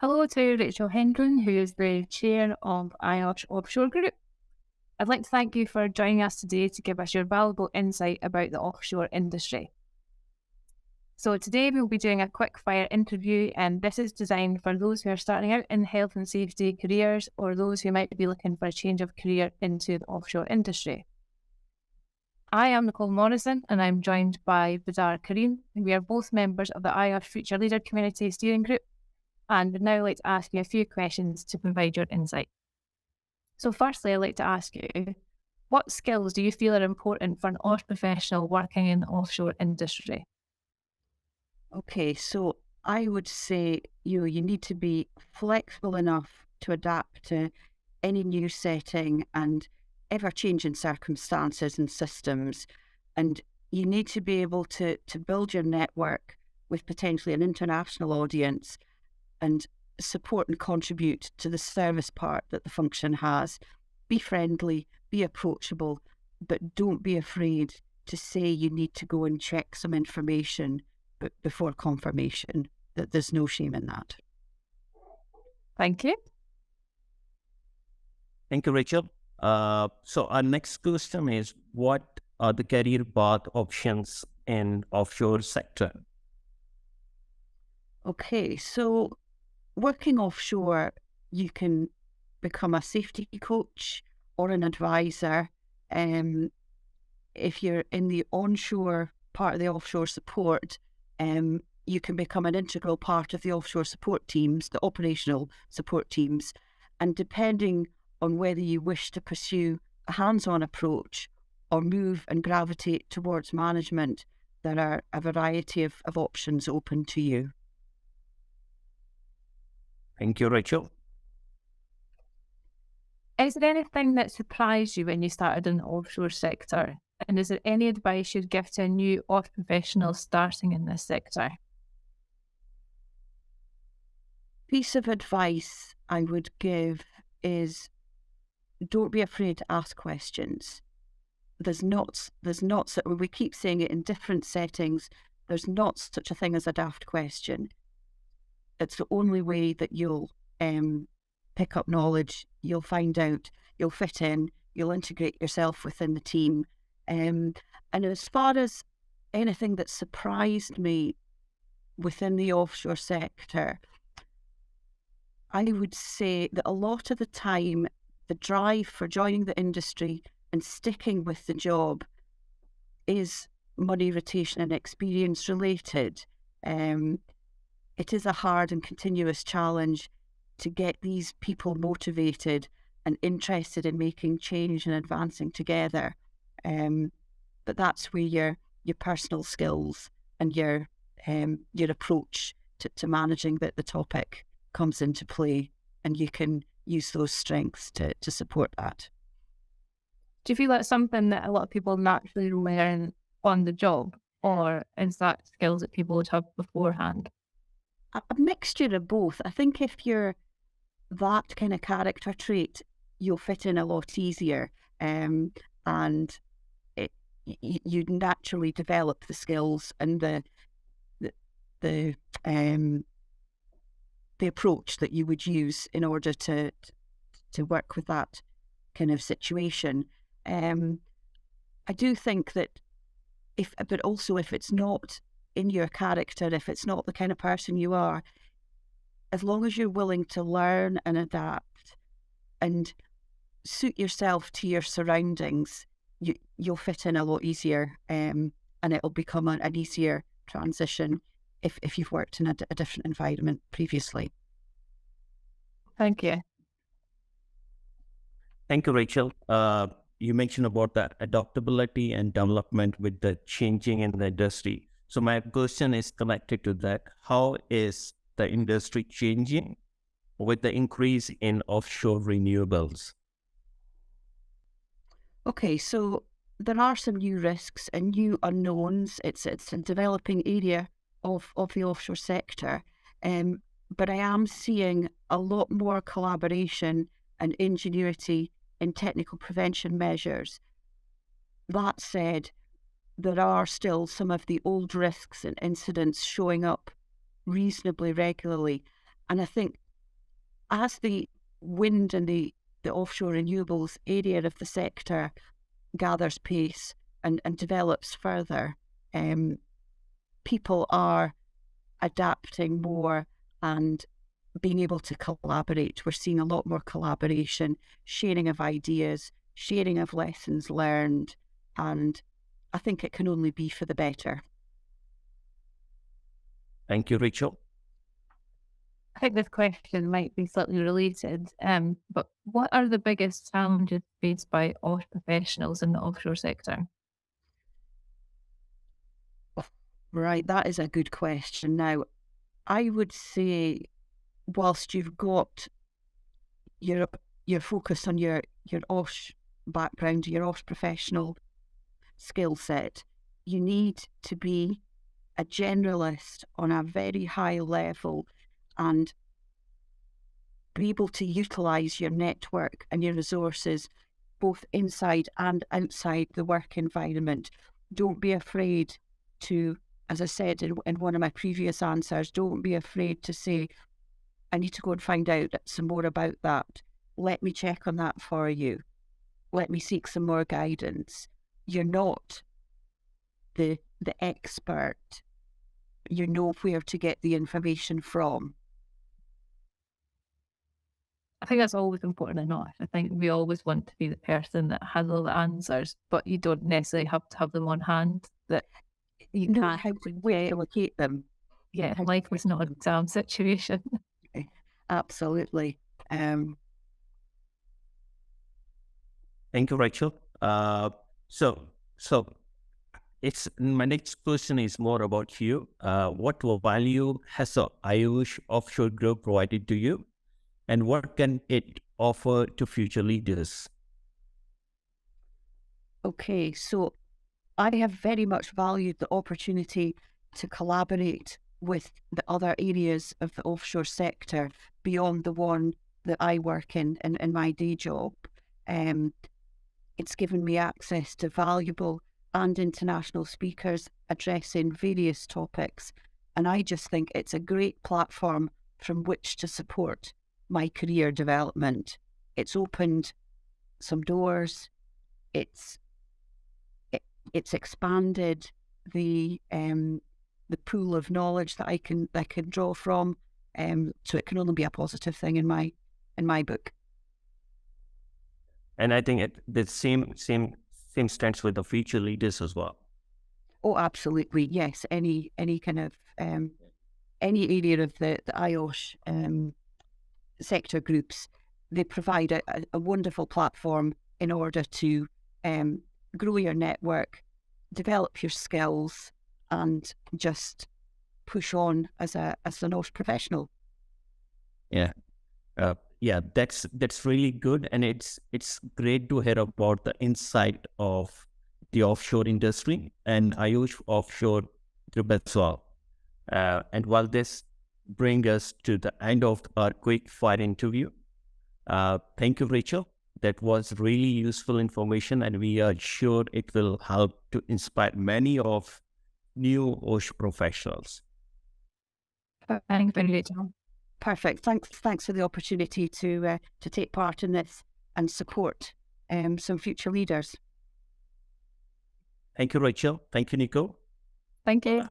Hello to Rachel Hendren, who is the chair of IOSH Offshore Group. I'd like to thank you for joining us today to give us your valuable insight about the offshore industry. So today we'll be doing a quick fire interview, and this is designed for those who are starting out in health and safety careers or those who might be looking for a change of career into the offshore industry. I am Nicole Morrison and I'm joined by Badar Karim. We are both members of the IOSH Future Leader Community Steering Group, and would now like to ask you a few questions to provide your insight. So firstly, I'd like to ask you, what skills do you feel are important for an OSH professional working in the offshore industry? Okay, so I would say you need to be flexible enough to adapt to any new setting and ever-changing circumstances and systems. And you need to be able to build your network with potentially an international audience and support and contribute to the service part that the function has. Be friendly, be approachable, but don't be afraid to say you need to go and check some information before confirmation. That there's no shame in that. Thank you. Thank you, Rachel. So our next question is, what are the career path options in offshore sector? Okay, so working offshore, you can become a safety coach or an advisor. If you're in the onshore part of the offshore support, you can become an integral part of the offshore support teams, the operational support teams. And depending on whether you wish to pursue a hands-on approach or move and gravitate towards management, there are a variety of options open to you. Thank you, Rachel. Is there anything that surprised you when you started in the offshore sector? And is there any advice you'd give to a new OSH professional starting in this sector? Piece of advice I would give is don't be afraid to ask questions. We keep saying it in different settings, there's not such a thing as a daft question. It's the only way that you'll pick up knowledge, you'll find out, you'll fit in, you'll integrate yourself within the team. And as far as anything that surprised me within the offshore sector, I would say that a lot of the time, the drive for joining the industry and sticking with the job is money, rotation and experience related. It is a hard and continuous challenge to get these people motivated and interested in making change and advancing together. But that's where your personal skills and your approach to managing the topic comes into play, and you can use those strengths to support that. Do you feel that's something that a lot of people naturally learn on the job, or is that skills that people would have beforehand? A mixture of both. I think if you're that kind of character trait, you'll fit in a lot easier, and you naturally develop the skills and the approach that you would use in order to work with that kind of situation. I do think that but also if it's not in your character, if it's not the kind of person you are, as long as you're willing to learn and adapt and suit yourself to your surroundings, you'll fit in a lot easier, and it'll become an easier transition if you've worked in a different environment previously. Thank you. Thank you, Rachel. You mentioned about that adaptability and development with the changing in the industry. So my question is connected to that. How is the industry changing with the increase in offshore renewables? Okay, so there are some new risks and new unknowns. It's a developing area of the offshore sector, but I am seeing a lot more collaboration and ingenuity in technical prevention measures. That said, there are still some of the old risks and incidents showing up reasonably regularly, and I think as the wind and the offshore renewables area of the sector gathers pace and develops further, people are adapting more and being able to collaborate. We're seeing a lot more collaboration, sharing of ideas, sharing of lessons learned, and I think it can only be for the better. Thank you, Rachel. I think this question might be slightly related, but what are the biggest challenges faced by OSH professionals in the offshore sector? Right, that is a good question. Now, I would say, whilst you've got your focus on your OSH background, your OSH professional skill set, you need to be a generalist on a very high level and be able to utilise your network and your resources both inside and outside the work environment. Don't be afraid to, as I said in one of my previous answers, don't be afraid to say, I need to go and find out some more about that. Let me check on that for you. Let me seek some more guidance. You're not the expert. You know where to get the information from. I think that's always important enough. I think we always want to be the person that has all the answers, but you don't necessarily have to have them on hand. That you know can't. how to locate them. Yeah, life is not an exam situation. Absolutely. Thank you, Rachel. So it's my next question is more about you. What value has the IOSH Offshore Group provided to you, and what can it offer to future leaders? Okay, so I have very much valued the opportunity to collaborate with the other areas of the offshore sector beyond the one that I work in my day job. It's given me access to valuable and international speakers addressing various topics, and I just think it's a great platform from which to support my career development. It's opened some doors. It's expanded the pool of knowledge that I can draw from. So it can only be a positive thing in my book. And I think the same stands with the future leaders as well. Oh, absolutely, yes. Any kind of any area of the IOSH sector groups, they provide a wonderful platform in order to grow your network, develop your skills, and just push on as an OSH professional. Yeah. That's really good, and it's great to hear about the insight of the offshore industry and IOSH Offshore Group as well. And while this brings us to the end of our quick fire interview, thank you, Rachel. That was really useful information, and we are sure it will help to inspire many of new OSH professionals. Thanks very much, Rachel. Perfect. Thanks for the opportunity to take part in this and support some future leaders. Thank you, Rachel. Thank you, Nico. Thank you.